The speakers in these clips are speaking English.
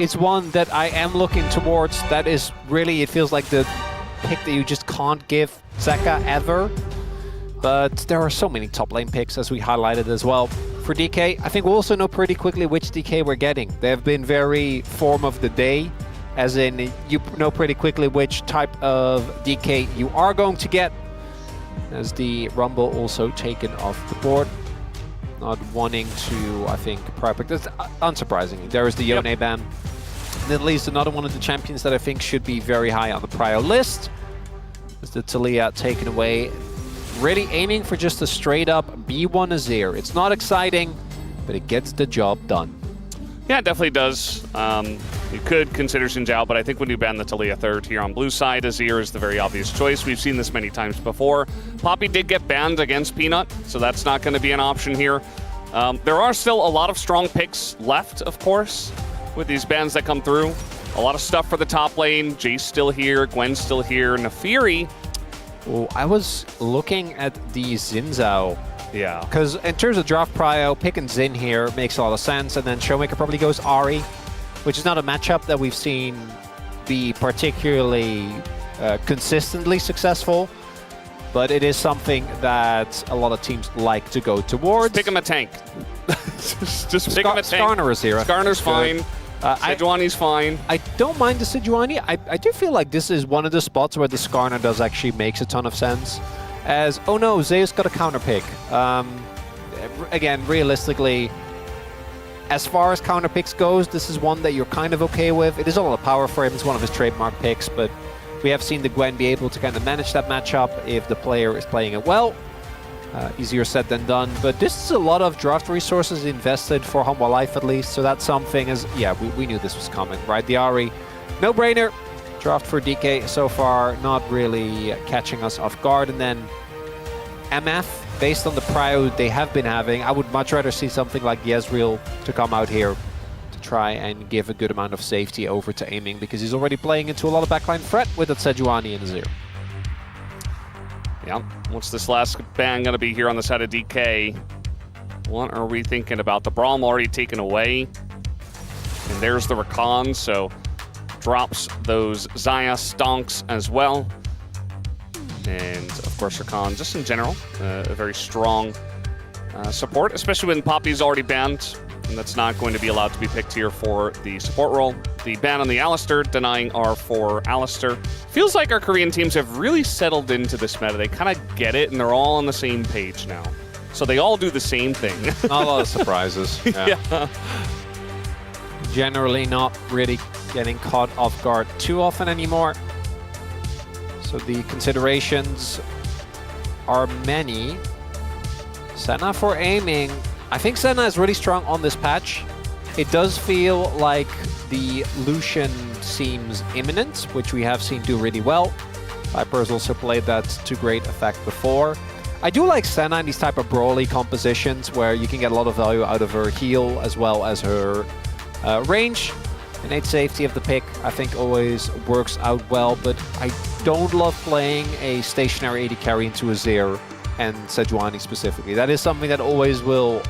is one that I am looking towards. That is really, it feels like the pick that you just can't give Zeka ever. But there are so many top lane picks, as we highlighted as well. For DK, I think we'll also know pretty quickly which DK we're getting. They have been very form of the day, as in you know pretty quickly which type of DK you are going to get. As the Rumble also taken off the board. Not wanting to, I think, prior pick. That's unsurprisingly. There is the Yone ban. And at least another one of the champions that I think should be very high on the prior list. Is the Taliyah taken away. Really aiming for just a straight up B1 Azir. It's not exciting, but it gets the job done. Yeah, it definitely does. You could consider Xin Zhao, but I think when you ban the Taliyah third here on blue side, Azir is the very obvious choice. We've seen this many times before. Poppy did get banned against Peanut, so that's not going to be an option here. There are still a lot of strong picks left, of course, with these bans that come through. A lot of stuff for the top lane. Jace still here, Gwen's still here, Nafiri. Oh, I was looking at the Xin Zhao. Yeah. Because in terms of draft prio, picking Xin here makes a lot of sense, and then Showmaker probably goes Ahri, which is not a matchup that we've seen be particularly consistently successful, but it is something that a lot of teams like to go towards. Just pick him a tank. just pick him a tank. Skarner is here. Skarner's fine. Sejuani's fine. I don't mind the Sejuani. I do feel like this is one of the spots where the Skarner does actually makes a ton of sense. As, oh no, Zeus got a counter pick. Again, realistically, as far as counter picks goes, this is one that you're kind of okay with. It is all a power for him. It's one of his trademark picks, but we have seen the Gwen be able to kind of manage that matchup if the player is playing it well. Easier said than done, but this is a lot of draft resources invested for HANWHA Life at least, so that's something as, yeah, we knew this was coming, right? The Ahri, no-brainer. Draft for DK so far, not really catching us off guard. And then MF, based on the prio they have been having, I would much rather see something like Yezreal to come out here to try and give a good amount of safety over to aiming, because he's already playing into a lot of backline threat with that Sejuani and Azir. Yeah, what's this last ban going to be here on the side of DK? What are we thinking about? The Braum already taken away. And there's the Rakan, so drops those Xayah stonks as well. And of course Rakan, just in general, a very strong support, especially when Poppy's already banned. And that's not going to be allowed to be picked here for the support role. The ban on the Alistar, denying R for Alistar. Feels like our Korean teams have really settled into this meta. They kind of get it, and they're all on the same page now. So they all do the same thing. Not a lot of surprises. Yeah. Generally not really getting caught off guard too often anymore. So the considerations are many. Senna for aiming. I think Senna is really strong on this patch. It does feel like the Lucian seems imminent, which we have seen do really well. Viper's also played that to great effect before. I do like Senna in these type of brawly compositions where you can get a lot of value out of her heal as well as her range. Innate safety of the pick, I think, always works out well, but I don't love playing a stationary AD carry into Azir and Sejuani specifically. That is something that always will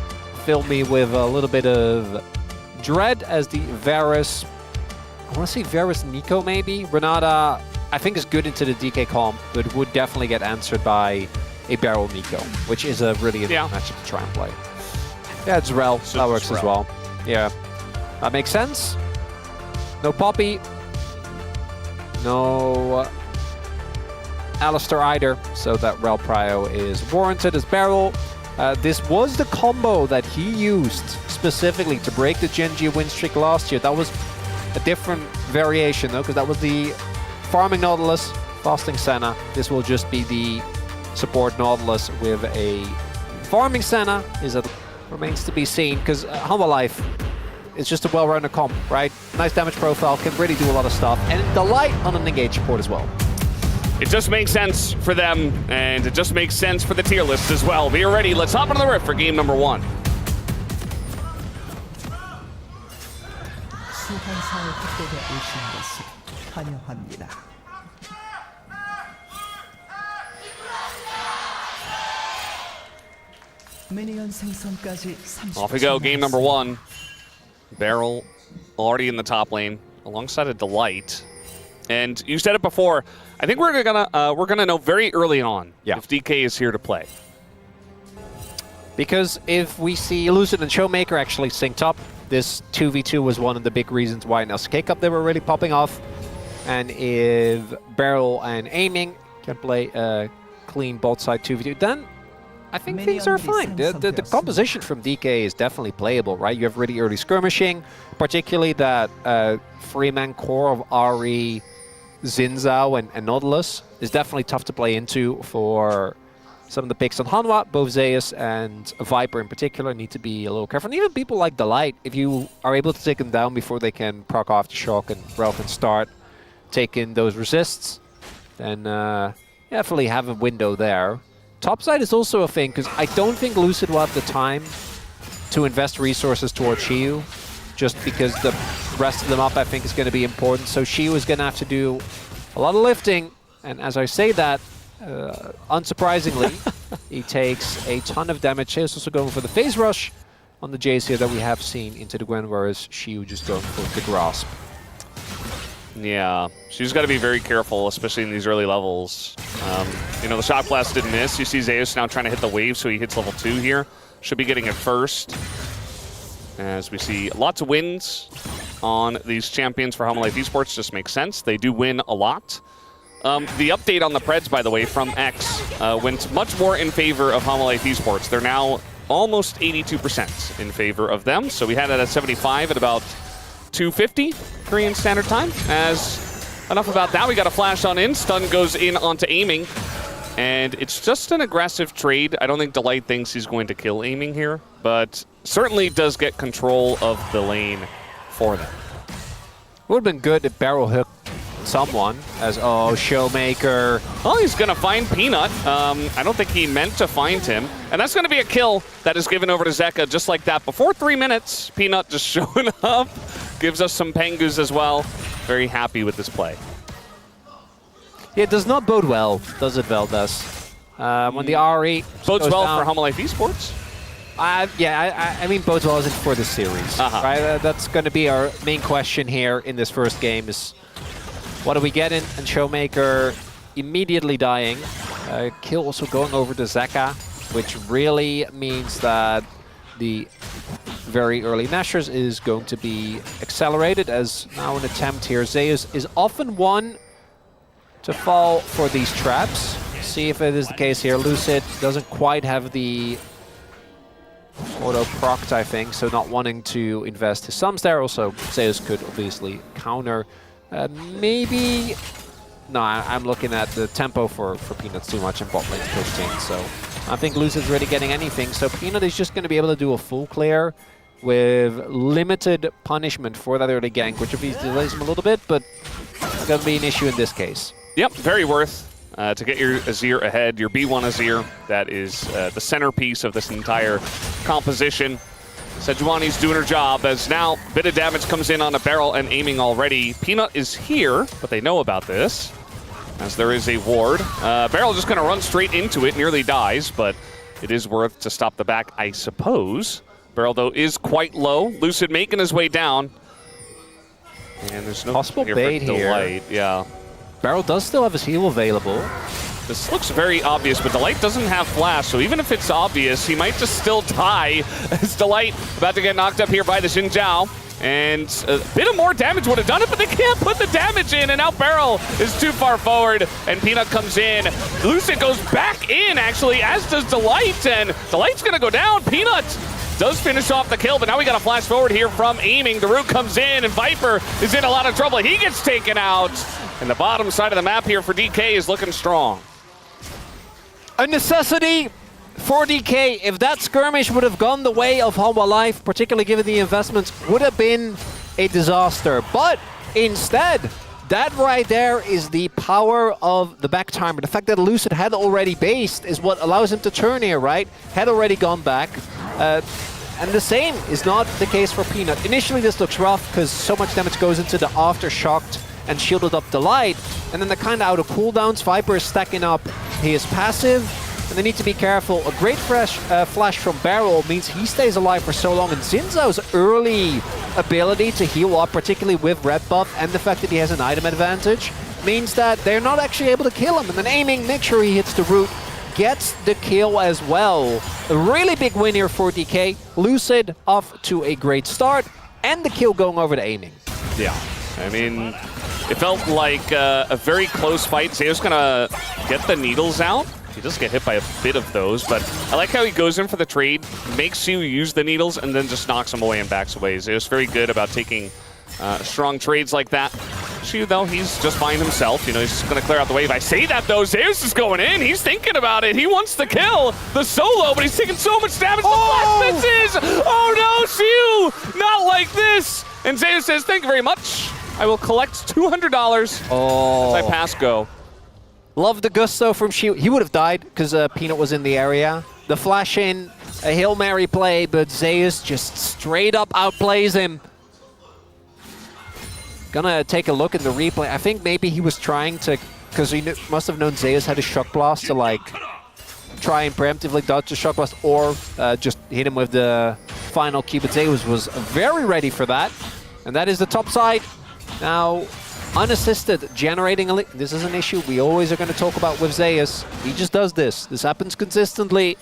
fill me with a little bit of dread, as the Varus, I want to say Varus Nico maybe? Renata, I think is good into the DK comp, but would definitely get answered by a Barrel Nico, which is a really interesting matchup to try and play. Yeah, it's Rel, that works as well. Yeah, that makes sense. No Poppy, no Alistar either, so that Rel prio is warranted as Barrel. This was the combo that he used specifically to break the Genji win streak last year. That was a different variation though, because that was the farming Nautilus, fasting Senna. This will just be the support Nautilus with a farming Senna. Remains to be seen, because HANWHA Life is just a well-rounded comp, right? Nice damage profile, can really do a lot of stuff, and delight on an engaged support as well. It just makes sense for them, and it just makes sense for the tier list as well. We are ready. Let's hop into the rift for game number 1. Off we go, game number 1. Barrel already in the top lane alongside a Delight. And you said it before, I think we're gonna know very early on if DK is here to play. Because if we see Lucid and Showmaker actually synced up, this 2v2 was one of the big reasons why in LCK Cup they were really popping off. And if Beryl and Aiming can play a clean both side 2v2, then I think things are fine. The composition from DK is definitely playable, right? You have really early skirmishing, particularly that three-man core of Ahri, Xin Zhao, and Nautilus is definitely tough to play into for some of the picks on HANWHA. Both Zeus and Viper in particular need to be a little careful. And even people like Delight, if you are able to take them down before they can proc off the shock and Rel can start taking those resists, then definitely have a window there. Topside is also a thing, because I don't think Lucid will have the time to invest resources towards Shiyu, just because the rest of the map I think is going to be important. So Shiyu is going to have to do a lot of lifting, and as I say that, unsurprisingly, he takes a ton of damage. He's also going for the phase rush on the Jace here that we have seen into the Gwen, whereas Shiyu just going for the grasp. Yeah, she's got to be very careful, especially in these early levels. You know, the shot blast didn't miss. You see Zeus now trying to hit the wave, so he hits level 2 here. Should be getting it first. As we see lots of wins on these champions for HANWHA Esports. Just makes sense. They do win a lot. The update on the Preds, by the way, from X went much more in favor of HANWHA Esports. They're now almost 82% in favor of them. So we had it at 75 at about 250 Korean Standard Time. As enough about that, we got a flash on in. Stun goes in onto Aiming. And it's just an aggressive trade. I don't think Delight thinks he's going to kill Aiming here, but certainly does get control of the lane for them. Would have been good if Beryl hooked someone as, oh, Showmaker. Well, he's going to find Peanut. I don't think he meant to find him. And that's going to be a kill that is given over to Zeka just like that. Before 3 minutes, Peanut just showing up. Gives us some Pengus as well. Very happy with this play. Yeah, it does not bode well, does it, Veldas? When the RE bodes well down, for HANWHA Esports? I mean, bodes well isn't for the series, right? That's going to be our main question here in this first game is, what do we get in? And Showmaker immediately dying. Kill also going over to Zeka, which really means that the very early Nashers is going to be accelerated, as now an attempt here. Zeus is often one to fall for these traps. See if it is the case here. Lucid doesn't quite have the auto-proct, I think, so not wanting to invest his sums there. Also, Zeus could obviously counter. Maybe... No, I'm looking at the tempo for Peanut's too much and bot lane's pushed in, so I think Lucid's really getting anything. So Peanut is just going to be able to do a full clear with limited punishment for that early gank, which obviously delays him a little bit, but it's going to be an issue in this case. Yep, very worth to get your Azir ahead, your B1 Azir. That is the centerpiece of this entire composition. Sejuani's doing her job, as now a bit of damage comes in on a Beryl and Aiming already. Peanut is here, but they know about this, as there is a ward. Beryl just going to run straight into it, nearly dies, but it is worth to stop the back, I suppose. Beryl, though, is quite low. Lucid making his way down. And there's no possible bait here. Delight. Yeah. Beryl does still have his heal available. This looks very obvious, but Delight doesn't have flash, so even if it's obvious, he might just still die. As Delight about to get knocked up here by the Xin Zhao. And a bit of more damage would have done it, but they can't put the damage in, and now Beryl is too far forward, and Peanut comes in. Lucid goes back in, actually, as does Delight, and Delight's going to go down. Peanut does finish off the kill, but now we got a flash forward here from Aiming. The root comes in, and Viper is in a lot of trouble. He gets taken out, and the bottom side of the map here for DK is looking strong. A necessity for DK. If that skirmish would have gone the way of HANWHA Life, particularly given the investments, would have been a disaster. But instead, that right there is the power of the back timer. The fact that Lucid had already based is what allows him to turn here, right? Had already gone back. And the same is not the case for Peanut. Initially, this looks rough because so much damage goes into the aftershocked and shielded up Delight. And then the kind of out of cooldowns, Viper is stacking up his passive. and they need to be careful. A great flash from Barrel means he stays alive for so long, and Zinzo's early ability to heal up, particularly with red buff, and the fact that he has an item advantage, means that they're not actually able to kill him. And then aiming, make sure he hits the root, gets the kill as well. A really big win here for DK. Lucid off to a great start, and the kill going over to aiming. Yeah, I mean, it felt like a very close fight. Zeus gonna get the needles out. He does get hit by a bit of those, but I like how he goes in for the trade, makes you use the needles, and then just knocks him away and backs away. Zeus very good about taking strong trades like that. Shu, though, he's just fine himself. You know, he's just going to clear out the wave. I say that, though. Zeus is going in. He's thinking about it. He wants to kill the solo, but he's taking so much damage. Oh! The flash misses! Oh, no, Shu! Not like this! And Zeus says, thank you very much. I will collect $200 as I pass go. Love the gusto from Shu. He would have died because Peanut was in the area. The flash in, a Hail Mary play, but Zeus just straight up outplays him. Gonna take a look at the replay. I think maybe he was trying to, because he must have known Zeus had a shock blast to like try and preemptively dodge the shock blast or just hit him with the final Q. But Zeus was very ready for that. And that is the top side. Now, unassisted, generating a lead. This is an issue we always are going to talk about with Zeus. He just does this. This happens consistently.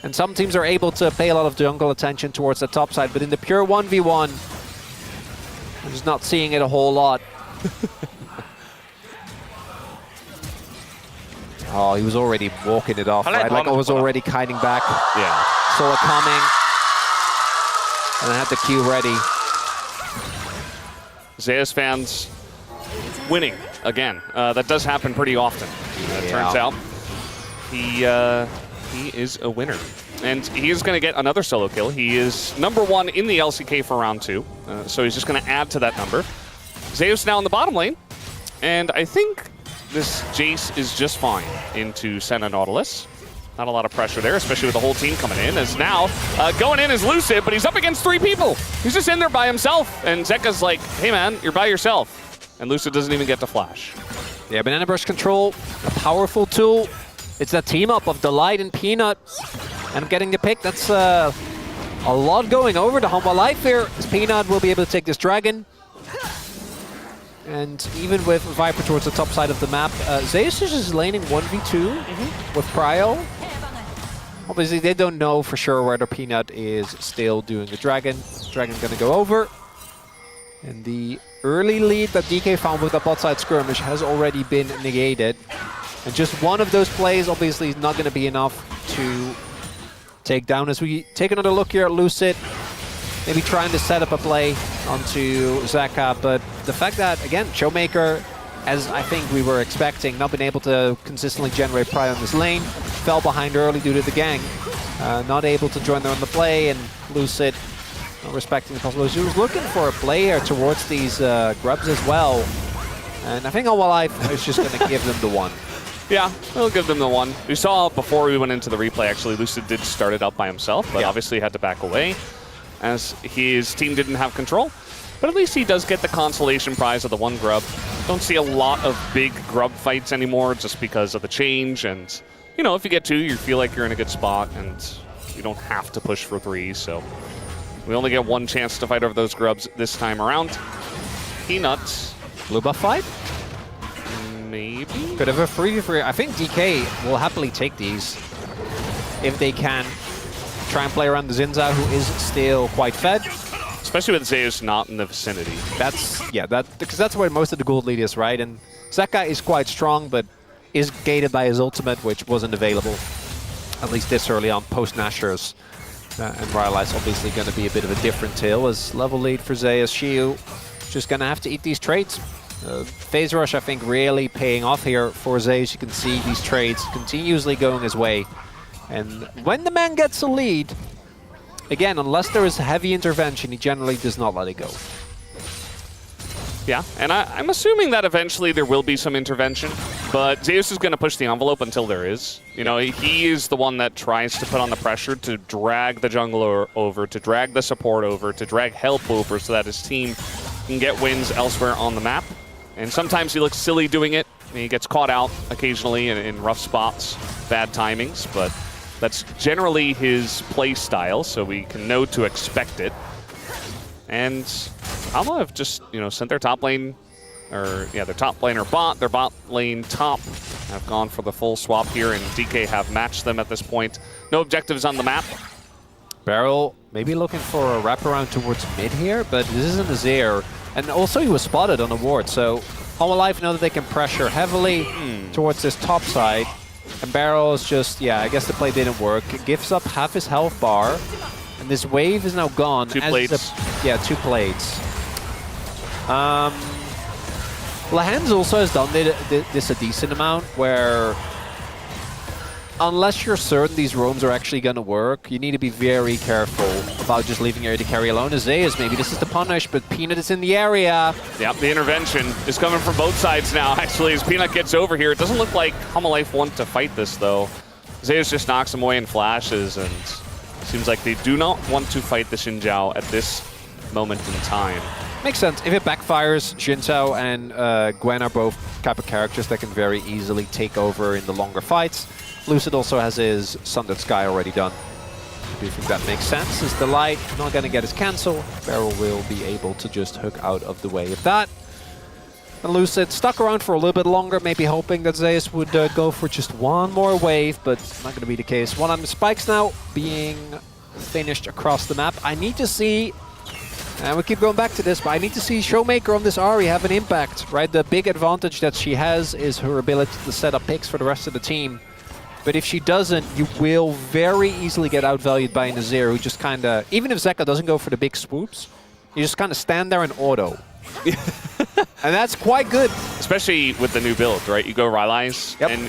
And some teams are able to pay a lot of jungle attention towards the top side. But in the pure 1v1, I'm just not seeing it a whole lot. Oh, he was already walking it off, right? Like I was already kiting back. Yeah. Saw it coming. And I had the Q ready. Zeus fans winning again. That does happen pretty often. It turns out he is a winner. And he is going to get another solo kill. He is #1 in the LCK for round 2. So he's just going to add to that number. Zeus now in the bottom lane. And I think this Jace is just fine into Senna Nautilus. Not a lot of pressure there, especially with the whole team coming in. As now, going in is Lucid, but he's up against 3 people. He's just in there by himself. And Zeka's like, hey man, you're by yourself. And Lucid doesn't even get to flash. Yeah, Banana Brush control, a powerful tool. It's that team up of Delight and Peanut. And getting the pick, that's a lot going over to HANWHA life here. As Peanut will be able to take this dragon. And even with Viper towards the top side of the map, Zeus is just laning 1v2 with Prio. Obviously, they don't know for sure whether Peanut is still doing the dragon. Dragon gonna go over. And the early lead that DK found with the bot side skirmish has already been negated. And just one of those plays obviously is not gonna be enough to take down. As we take another look here at Lucid, maybe trying to set up a play onto Zeka, but the fact that, again, Showmaker, as I think we were expecting, not been able to consistently generate Prio on this lane, fell behind early due to the gang, not able to join them on the play, and Lucid not respecting the possibility. He was looking for a play here towards these grubs as well, and I think HANWHA Life is just going to give them the one. Yeah, we'll give them the one. We saw before we went into the replay, actually, Lucid did start it up by himself, but obviously had to back away as his team didn't have control. But at least he does get the consolation prize of the 1 grub. Don't see a lot of big grub fights anymore just because of the change. And, you know, if you get 2, you feel like you're in a good spot and you don't have to push for 3. So we only get 1 chance to fight over those grubs this time around. Peanuts. Blue buff fight? Maybe. Could have a 3v3. I think DK will happily take these if they can. Try and play around the Zinza, who is still quite fed. Especially with Zeus not in the vicinity. Because that's where most of the gold lead is, right? And Zeka is quite strong, but is gated by his ultimate, which wasn't available, at least this early on, post-Nashers. And Rylai's obviously going to be a bit of a different tale as level lead for Zeus. Shiu just going to have to eat these trades. Phase Rush, I think, really paying off here for Zeus. You can see these trades continuously going his way. And when the man gets a lead, again, unless there is heavy intervention, he generally does not let it go. Yeah, and I'm assuming that eventually there will be some intervention, but Zeus is going to push the envelope until there is. You know, he is the one that tries to put on the pressure to drag the jungler over, to drag the support over, to drag help over so that his team can get wins elsewhere on the map. And sometimes he looks silly doing it, He gets caught out occasionally in rough spots, bad timings, but that's generally his play style, so we can know to expect it. And HANWHA have just, sent their top lane, or yeah, their top laner bot, their bot lane top have gone for the full swap here, and DK have matched them at this point. No objectives on the map. Barrel maybe looking for a wraparound towards mid here, but this isn't a Azir. And also he was spotted on the ward, so HANWHA Life know that they can pressure heavily towards this top side. And Barrel is just, yeah, I guess the play didn't work. It gives up half his health bar. And this wave is now gone. Two plates. Yeah, 2 plates. Lahens also has done this a decent amount, where unless you're certain these roams are actually going to work, you need to be very careful about just leaving your AD carry alone. Azayas, maybe this is the punish, but Peanut is in the area. Yep, the intervention is coming from both sides now, actually, as Peanut gets over here. It doesn't look like HANWHA Life want to fight this, though. Azayas just knocks him away in flashes, and seems like they do not want to fight the Xin Zhao at this moment in time. Makes sense. If it backfires, Xin Zhao and Gwen are both type of characters that can very easily take over in the longer fights. Lucid also has his Sundered Sky already done. Do you think that makes sense? Is the light not going to get his cancel? Barrel will be able to just hook out of the way of that. And Lucid stuck around for a little bit longer, maybe hoping that Zeus would go for just one more wave, but not going to be the case. One on the spikes now being finished across the map. I need to see, and we keep going back to this, but I need to see Showmaker on this Ahri have an impact, right? The big advantage that she has is her ability to set up picks for the rest of the team. But if she doesn't, you will very easily get outvalued by an Azir who just kind of, even if Zeka doesn't go for the big swoops, you just kind of stand there and auto. And that's quite good. Especially with the new build, right? You go Rylai's, yep. And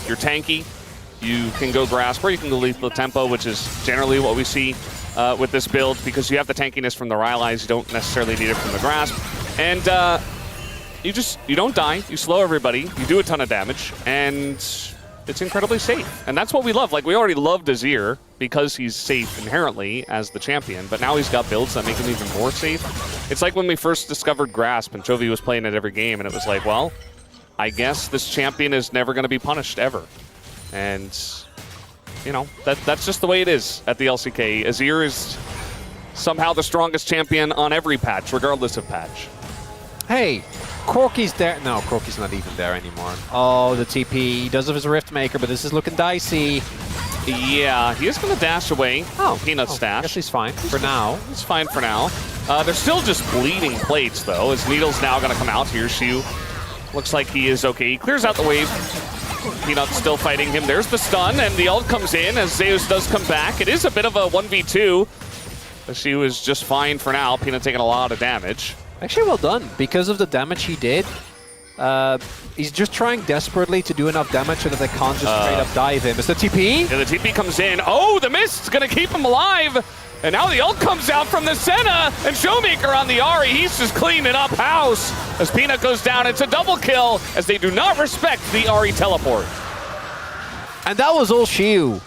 you're tanky. You can go Grasp, or you can go Lethal Tempo, which is generally what we see with this build, because you have the tankiness from the Rylai's, you don't necessarily need it from the Grasp. And you don't die, you slow everybody, you do a ton of damage, and it's incredibly safe. And that's what we love. Like, we already loved Azir because he's safe inherently as the champion, but now he's got builds that make him even more safe. It's like when we first discovered Grasp and Chovy was playing it every game, and it was like, well, I guess this champion is never going to be punished ever. And, that's just the way it is at the LCK. Azir is somehow the strongest champion on every patch, regardless of patch. Hey, Corky's there. No, Corky's not even there anymore. Oh, the TP. He does have his Rift Maker, but this is looking dicey. Yeah, he is going to dash away. Oh, Peanut's dash. I guess he's fine for now. He's fine for now. They're still just bleeding plates, though, as Needle's now going to come out here. Shu looks like he is okay. He clears out the wave. Peanut's still fighting him. There's the stun, and the ult comes in as Zeus does come back. It is a bit of a 1v2. Shu is just fine for now. Peanut taking a lot of damage. Actually, well done. Because of the damage he did, he's just trying desperately to do enough damage so that they can't just straight up dive him. Is the TP? Yeah, the TP comes in. Oh, the mist's going to keep him alive. And now the ult comes out from the Senna, and Showmaker on the Ahri. He's just cleaning up house. As Peanut goes down, it's a double kill, as they do not respect the Ahri teleport. And that was all Shiu.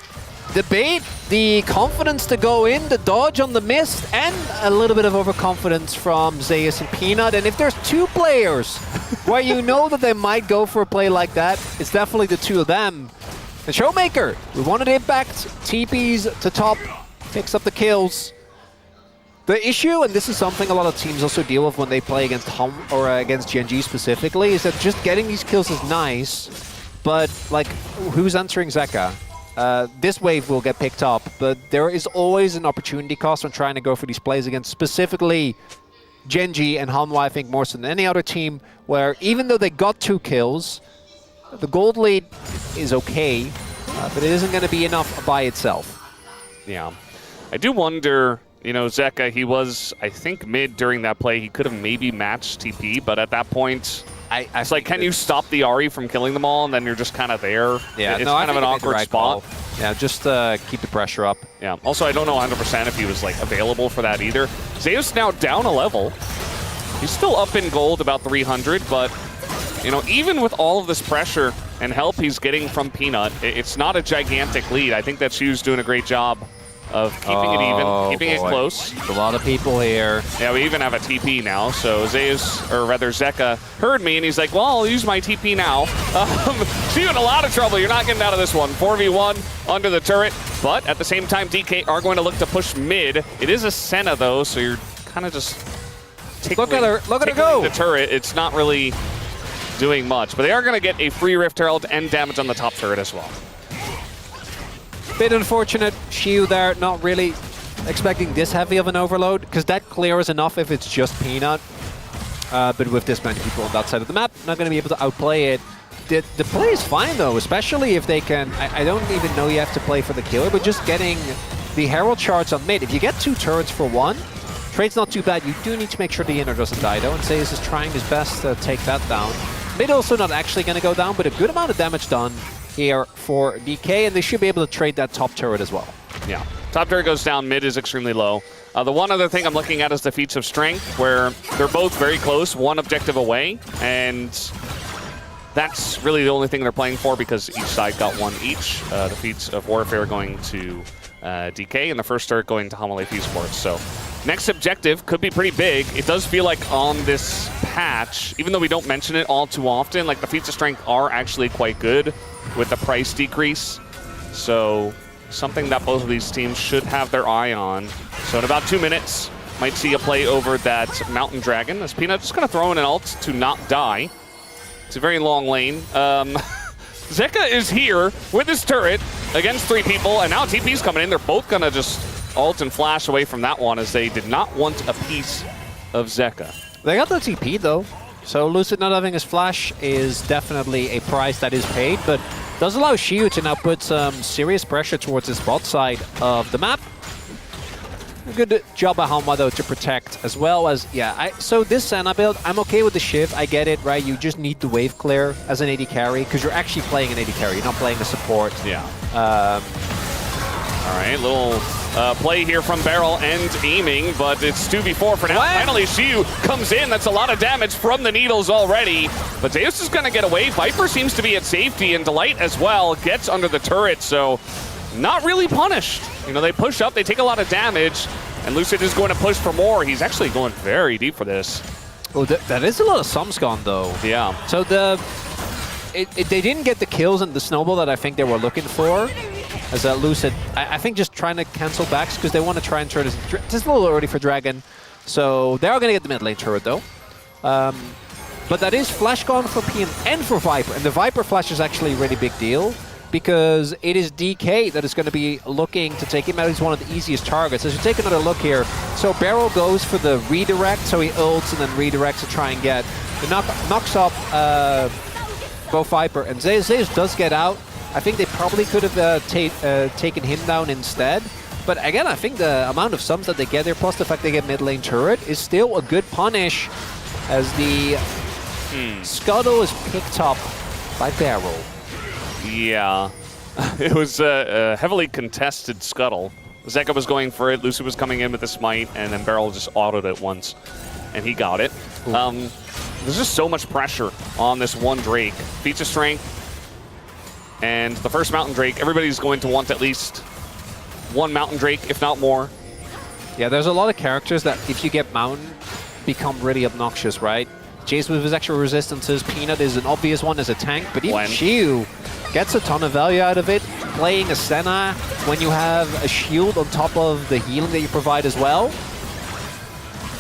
The bait, the confidence to go in, the dodge on the mist, and a little bit of overconfidence from Zeus and Peanut. And if there's two players where you know that they might go for a play like that, it's definitely the two of them. And Showmaker, we wanted impact, TPs to top, picks up the kills. The issue, and this is something a lot of teams also deal with when they play against against GNG specifically, is that just getting these kills is nice, but like, who's answering Zeka? This wave will get picked up, but there is always an opportunity cost when trying to go for these plays against specifically GNG and HANWHA, I think more so than any other team, where even though they got 2 kills, the gold lead is okay, but it isn't going to be enough by itself. Yeah. I do wonder, Zeka, he was, I think, mid during that play. He could have maybe matched TP, but at that point, it's like, can you stop the Ahri from killing them all, and then you're just kind of there? Yeah, it's kind of an awkward spot. Yeah, just keep the pressure up. Yeah. Also, I don't know 100% if he was like available for that either. Zeus now down a level. He's still up in gold, about 300, but even with all of this pressure and help he's getting from Peanut, it's not a gigantic lead. I think that Shu's doing a great job of keeping it even, keeping it close. A lot of people here. Yeah, we even have a TP now. So Zeus, or rather Zeka, heard me and he's like, well, I'll use my TP now. So you're in a lot of trouble. You're not getting out of this one. 4v1 under the turret. But at the same time, DK are going to look to push mid. It is a Senna though, so you're kind of just Look at her go. The turret. It's not really doing much, but they are going to get a free Rift Herald and damage on the top turret as well. Bit unfortunate, Shiu there, not really expecting this heavy of an overload, because that clears enough if it's just Peanut. But with this many people on that side of the map, not going to be able to outplay it. The play is fine though, especially if they can, I don't even know you have to play for the killer, but just getting the Herald shards on mid. If you get 2 turrets for 1, trade's not too bad. You do need to make sure the inner doesn't die though, and Zeus is trying his best to take that down. Mid also not actually going to go down, but a good amount of damage done here for DK, and they should be able to trade that top turret as well. Yeah, top turret goes down, mid is extremely low. The one other thing I'm looking at is the feats of strength, where they're both very close, 1 objective away, and that's really the only thing they're playing for because each side got 1 each. The feats of warfare going to DK, and the first turret going to HANWHA Esports. So next objective could be pretty big. It does feel like on this patch, even though we don't mention it all too often, like the feats of strength are actually quite good with the price decrease. So something that both of these teams should have their eye on. So in about 2 minutes, might see a play over that Mountain Dragon. As Peanut just going to throw in an ult to not die. It's a very long lane. Zeka is here with his turret against 3 people, and now TP's coming in. They're both going to just ult and flash away from that one, as they did not want a piece of Zeka. They got the TP though, so Lucid not having his flash is definitely a price that is paid, but does allow Shiu to now put some serious pressure towards his bot side of the map. A good job by HANWHA though to protect, as well as, yeah, so this Senna build, I'm okay with the Shiv, I get it, right? You just need the wave clear as an AD carry, because you're actually playing an AD carry, you're not playing a support. Yeah. All right, little play here from Barrel and aiming, but it's 2v4 for now. What? Finally, Shiu comes in. That's a lot of damage from the needles already. But Zeus is going to get away. Viper seems to be at safety, and Delight as well gets under the turret, so not really punished. You know, they push up, they take a lot of damage, and Lucid is going to push for more. He's actually going very deep for this. Oh, that is a lot of Sumscon though. Yeah. So they didn't get the kills and the snowball that I think they were looking for. As Lucid, I think just trying to cancel backs because they want to try and turn this. Just a little early for Dragon. So they are going to get the mid lane turret though. But that is flash gone for PM and for Viper. And the Viper flash is actually a really big deal, because it is DK that is going to be looking to take him out. He's one of the easiest targets. As you take another look here, so Barrel goes for the redirect, so he ults and then redirects to try and get the knocks up both Viper, and Zeus does get out. I think they probably could have taken him down instead. But again, I think the amount of sums that they get there, plus the fact they get mid lane turret, is still a good punish, as the Scuttle is picked up by Barrel. Yeah, it was a heavily contested Scuttle. Zeka was going for it, Lucid was coming in with the smite, and then Barrel just autoed it once, and he got it. There's just so much pressure on this one Drake. Feats of strength, and the first Mountain Drake, everybody's going to want at least 1 Mountain Drake, if not more. Yeah, there's a lot of characters that, if you get Mountain, become really obnoxious, right? Jace with his extra resistances, Peanut is an obvious one as a tank, but even Shiu gets a ton of value out of it. Playing a Senna when you have a shield on top of the healing that you provide as well.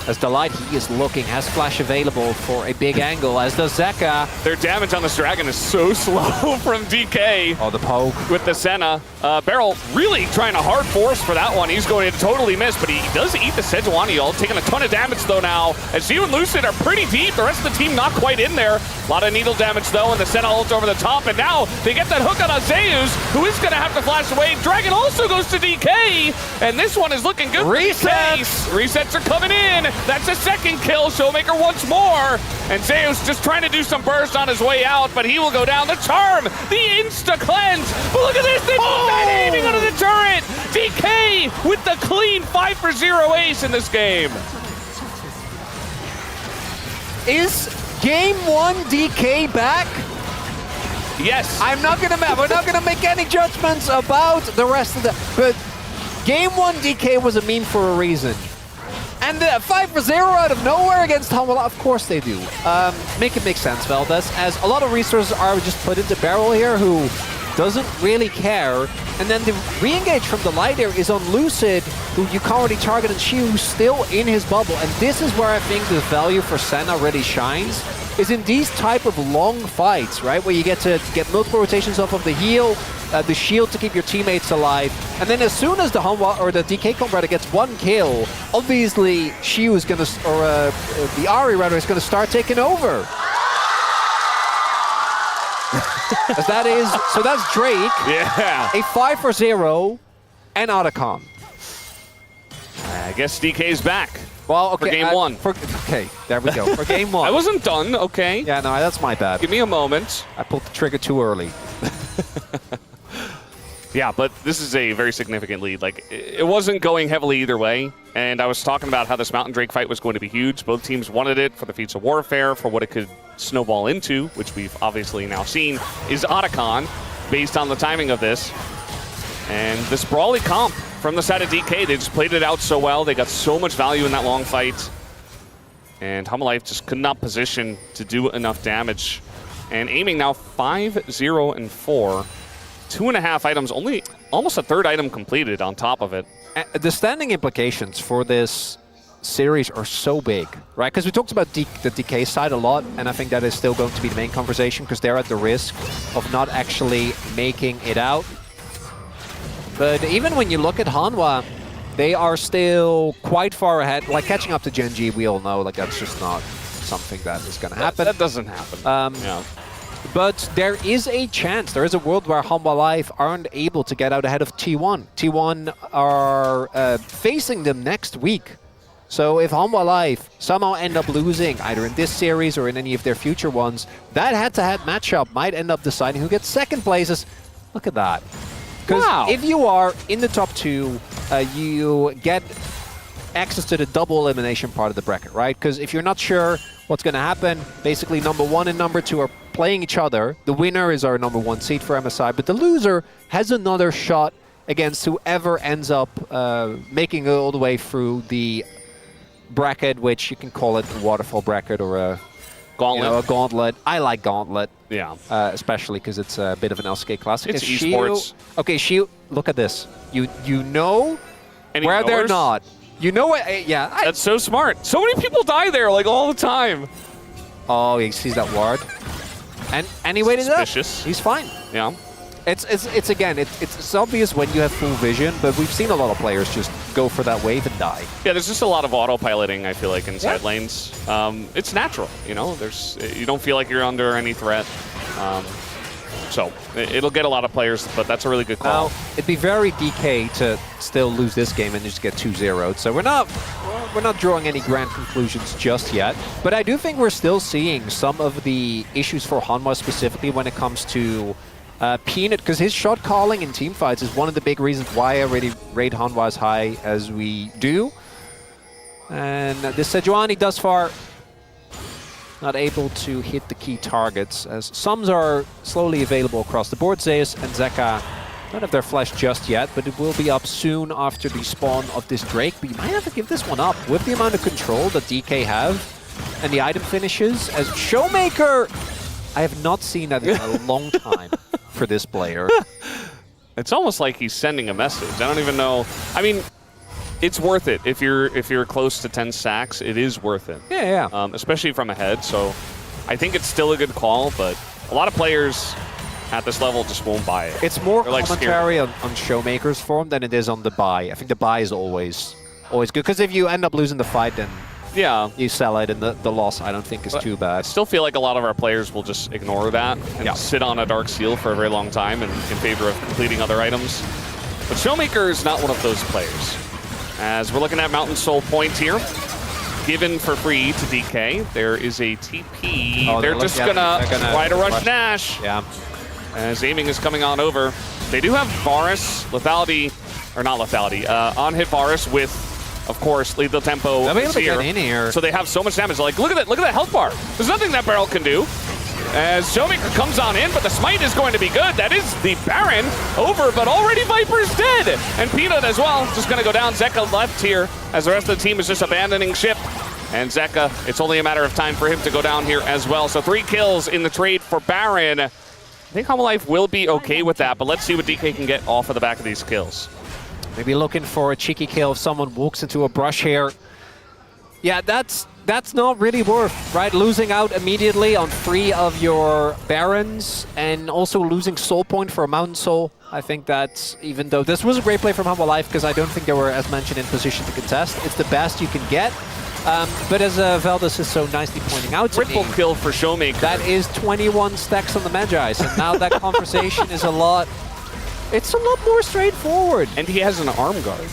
As Delight, he is looking, has flash available for a big angle, as does Zeka. Their damage on this Dragon is so slow from DK. Oh, the poke. With the Senna. Barrel really trying to hard force for that one. He's going to totally miss, but he does eat the Sejuani ult, taking a ton of damage though now. As you and Lucid are pretty deep, the rest of the team not quite in there. A lot of needle damage though, and the Senna ult over the top, and now they get that hook on Zeus, who is going to have to flash away. Dragon also goes to DK, and this one is looking good. Resets! Resets are coming in. That's a second kill. Showmaker once more. And Zeus just trying to do some burst on his way out, but he will go down. The charm, the insta-cleanse. But look at this. They put that aiming under the turret. DK with the clean 5-for-0 ace in this game. Is game 1 DK back? Yes. We're not gonna make any judgments about the rest of the, but Game 1 DK was a meme for a reason. And 5-0 out of nowhere against HANWHA, of course they do. Make it make sense, Valdez, as a lot of resources are just put into Barrel here, who doesn't really care. And then the re-engage from the light air is on Lucid, who you can't already target, and Shi, who's still in his bubble. And this is where I think the value for Senna really shines, is in these type of long fights, right? Where you get to get multiple rotations off of the heal, the shield to keep your teammates alive. And then as soon as the HANWHA or the DK combatter gets one kill, obviously Shi is gonna, or the Ari rather, is gonna start taking over. As that is, so that's Drake. Yeah. A 5-0 and Otacon. I guess DK's back. Well, okay. For game 1. Okay, there we go. For game 1. I wasn't done, okay. Yeah, no, that's my bad. Give me a moment. I pulled the trigger too early. Yeah, but this is a very significant lead. Like, it wasn't going heavily either way. And I was talking about how this Mountain Drake fight was going to be huge. Both teams wanted it for the feats of warfare, for what it could snowball into, which we've obviously now seen, is Otacon, based on the timing of this. And this brawly comp from the side of DK, they just played it out so well. They got so much value in that long fight. And HANWHA just could not position to do enough damage. And aiming now 5-0-4. 2.5 items, only almost a third item completed on top of it. The standing implications for this series are so big, right? Because we talked about the DK side a lot, and I think that is still going to be the main conversation because they're at the risk of not actually making it out. But even when you look at HANWHA, they are still quite far ahead. Like catching up to Gen G, we all know, like that's just not something that is going to happen. That doesn't happen. Yeah. But there is a chance, there is a world where HANWHA Live aren't able to get out ahead of T1. T1 are facing them next week. So if HANWHA Live somehow end up losing, either in this series or in any of their future ones, that head-to-head matchup might end up deciding who gets second places. Look at that. Because if you are in the top 2, you get access to the double elimination part of the bracket, right? Because if you're not sure what's going to happen, basically number 1 and number 2 are playing each other. The winner is our number 1 seed for MSI, but the loser has another shot against whoever ends up making it all the way through the bracket, which you can call it a waterfall bracket or a gauntlet. You know, a gauntlet. I like gauntlet. Yeah. Especially because it's a bit of an LCK classic. It's esports. Okay, Shield, look at this. You know where they're not. You know what? Yeah. That's so smart. So many people die there, like, all the time. Oh, he sees that ward. And he waited up. He's fine. Yeah. It's again, it's obvious when you have full vision, but we've seen a lot of players just go for that wave and die. Yeah, there's just a lot of autopiloting, I feel like, in side lanes. It's natural, you know? You don't feel like you're under any threat. So it'll get a lot of players, but that's a really good call. Now, it'd be very DK to still lose this game and just get 2-0'd. So we're not drawing any grand conclusions just yet. But I do think we're still seeing some of the issues for HANWHA specifically when it comes to Peanut, because his shot calling in team fights is one of the big reasons why I really rate HANWHA as high as we do. And this Sejuani thus far not able to hit the key targets, as sums are slowly available across the board. Zeus and Zeka don't have their flash just yet, but it will be up soon after the spawn of this Drake. But you might have to give this one up with the amount of control that DK have and the item finishes. As Showmaker, I have not seen that in a long time for this player. It's almost like he's sending a message. I don't even know. I mean, it's worth it. If you're close to 10 sacks, it is worth it. Yeah. Especially from ahead. So I think it's still a good call, but a lot of players at this level just won't buy it. It's more commentary on Showmaker's form than it is on the buy. I think the buy is always good, because if you end up losing the fight, then you sell it, and the loss I don't think is too bad. I still feel like a lot of our players will just ignore that and sit on a Dark Seal for a very long time in favor of completing other items. But Showmaker is not one of those players. As we're looking at Mountain Soul Point here, given for free to DK. There is a TP. Oh, they're just gonna try to rush Nash. Yeah. As aiming is coming on over. They do have Varus, lethality, or not lethality, on-hit Varus with, of course, lethal tempo. They'll be able to get in here. So they have so much damage. Like, look at that health bar. There's nothing that barrel can do. as Showmaker comes on in, but the smite is going to be good. That is the Baron over, but already Viper's dead. And Peanut as well, just going to go down. Zeka left here, as the rest of the team is just abandoning ship. And Zeka, it's only a matter of time for him to go down here as well. So 3 kills in the trade for Baron. I think HANWHA will be okay with that, but let's see what DK can get off of the back of these kills. Maybe looking for a cheeky kill if someone walks into a brush here. Yeah, that's not really worth, right? Losing out immediately on 3 of your Barons and also losing soul point for a Mountain Soul. I think that's, even though this was a great play from HANWHA because I don't think they were, as mentioned, in position to contest. It's the best you can get. But as Veldas is so nicely pointing out to Triple me, kill for Showmaker. that is 21 stacks on the Magi. So now that conversation is a lot more straightforward. And he has an arm guard.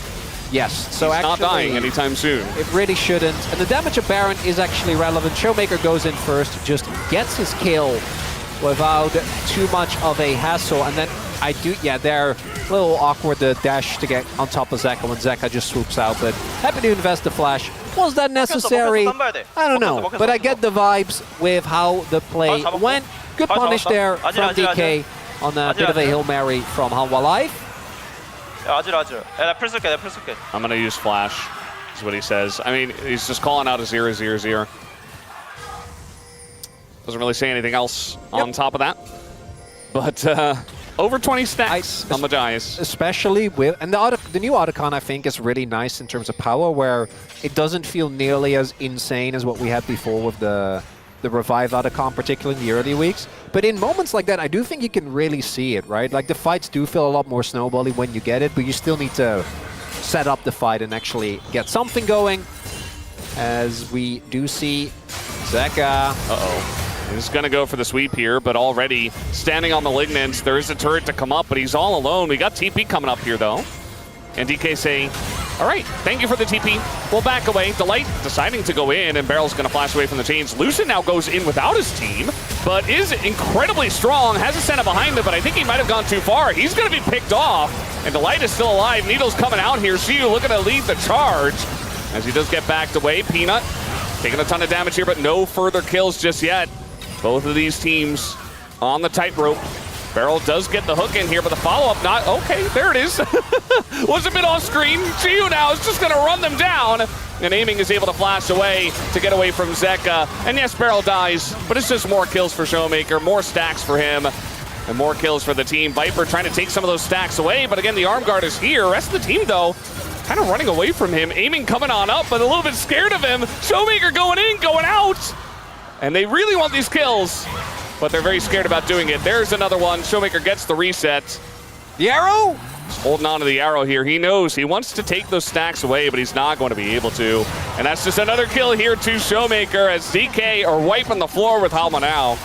Yes, so He's actually not dying anytime soon. it really shouldn't. And the damage of Baron is actually relevant. Showmaker goes in first, just gets his kill without too much of a hassle. And then they're a little awkward, the dash to get on top of Zeka when Zeka just swoops out. But happy to invest the flash. Was that necessary? I don't know, but I get the vibes with how the play went. Good punish there from DK on a bit of a Hail Mary from HANWHA. I'm going to use flash, is what he says. I mean, he's just calling out a 0-0-0. Doesn't really say anything else on top of that. But over 20 stacks on the Giants. Especially with, and the new Otacon I think is really nice in terms of power, where it doesn't feel nearly as insane as what we had before with the Revive Otacon, particularly in the early weeks. But in moments like that, I do think you can really see it, right? Like the fights do feel a lot more snowbally when you get it, but you still need to set up the fight and actually get something going. As we do see Zeka. Uh-oh. He's going to go for the sweep here, but already standing on Malignant. There is a turret to come up, but he's all alone. We got TP coming up here, though. And DK saying, all right, thank you for the TP. We'll back away. Delight deciding to go in, and Barrel's going to flash away from the chains. Lucid now goes in without his team, but is incredibly strong. Has a Senna behind him, but I think he might have gone too far. He's going to be picked off, and Delight is still alive. Needle's coming out here. Shiu looking to lead the charge as he does get backed away. Peanut taking a ton of damage here, but no further kills just yet. Both of these teams on the tightrope. Barrel does get the hook in here, but the follow-up not... Okay, there it is. Was a bit off screen. Shiu now is just going to run them down. And Aiming is able to flash away to get away from Zeka. And yes, Barrel dies, but it's just more kills for Showmaker, more stacks for him, and more kills for the team. Viper trying to take some of those stacks away, but again, the arm guard is here. Rest of the team, though, kind of running away from him. Aiming coming on up, but a little bit scared of him. Showmaker going in, going out. And they really want these kills, but they're very scared about doing it. There's another one. Showmaker gets the reset. The arrow? He's holding on to the arrow here. He knows he wants to take those stacks away, but he's not going to be able to. And that's just another kill here to Showmaker as DK are wiping the floor with HANWHA now.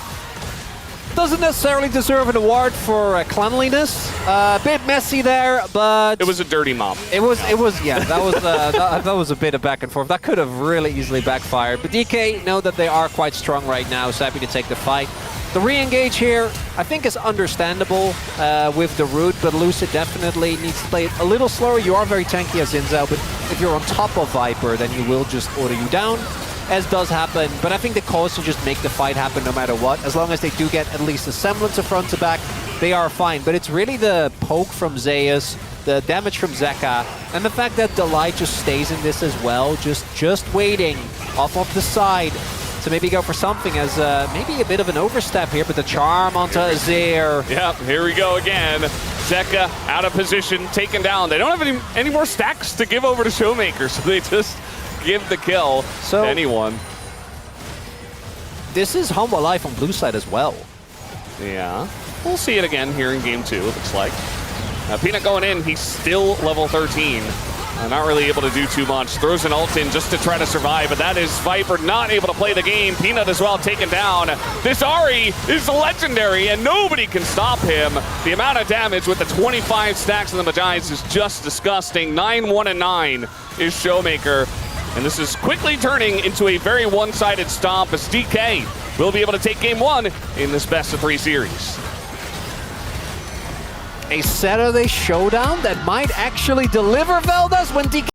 Doesn't necessarily deserve an award for cleanliness. A bit messy there, but it was a dirty mop. It was. Yeah. That was that was a bit of back and forth. That could have really easily backfired. But DK know that they are quite strong right now. So happy to take the fight. The re-engage here, I think, is understandable with the root, but Lucid definitely needs to play it a little slower. You are very tanky as Zinzao, but if you're on top of Viper, then you will just order you down, as does happen. But I think the cause will just make the fight happen no matter what. As long as they do get at least a semblance of front to back, they are fine. But it's really the poke from Zeus, the damage from Zeka, and the fact that Delight just stays in this as well, just waiting off of the side to maybe go for something as maybe a bit of an overstep here, but the charm onto Azir. Yep, here we go again. Zeka out of position, taken down. They don't have any more stacks to give over to Showmaker, so they just give the kill to anyone. This is HANWHA life on blue side as well. Yeah, we'll see it again here in game 2, it looks like. Peanut going in, he's still level 13. Not really able to do too much. Throws an ult in just to try to survive, but that is Viper not able to play the game. Peanut as well taken down. This Ahri is legendary, and nobody can stop him. The amount of damage with the 25 stacks on the Magi's is just disgusting. 9-1-9 is Showmaker, and this is quickly turning into a very one-sided stomp as DK will be able to take game 1 in this best-of-3 series. A Saturday showdown that might actually deliver Veldas when DK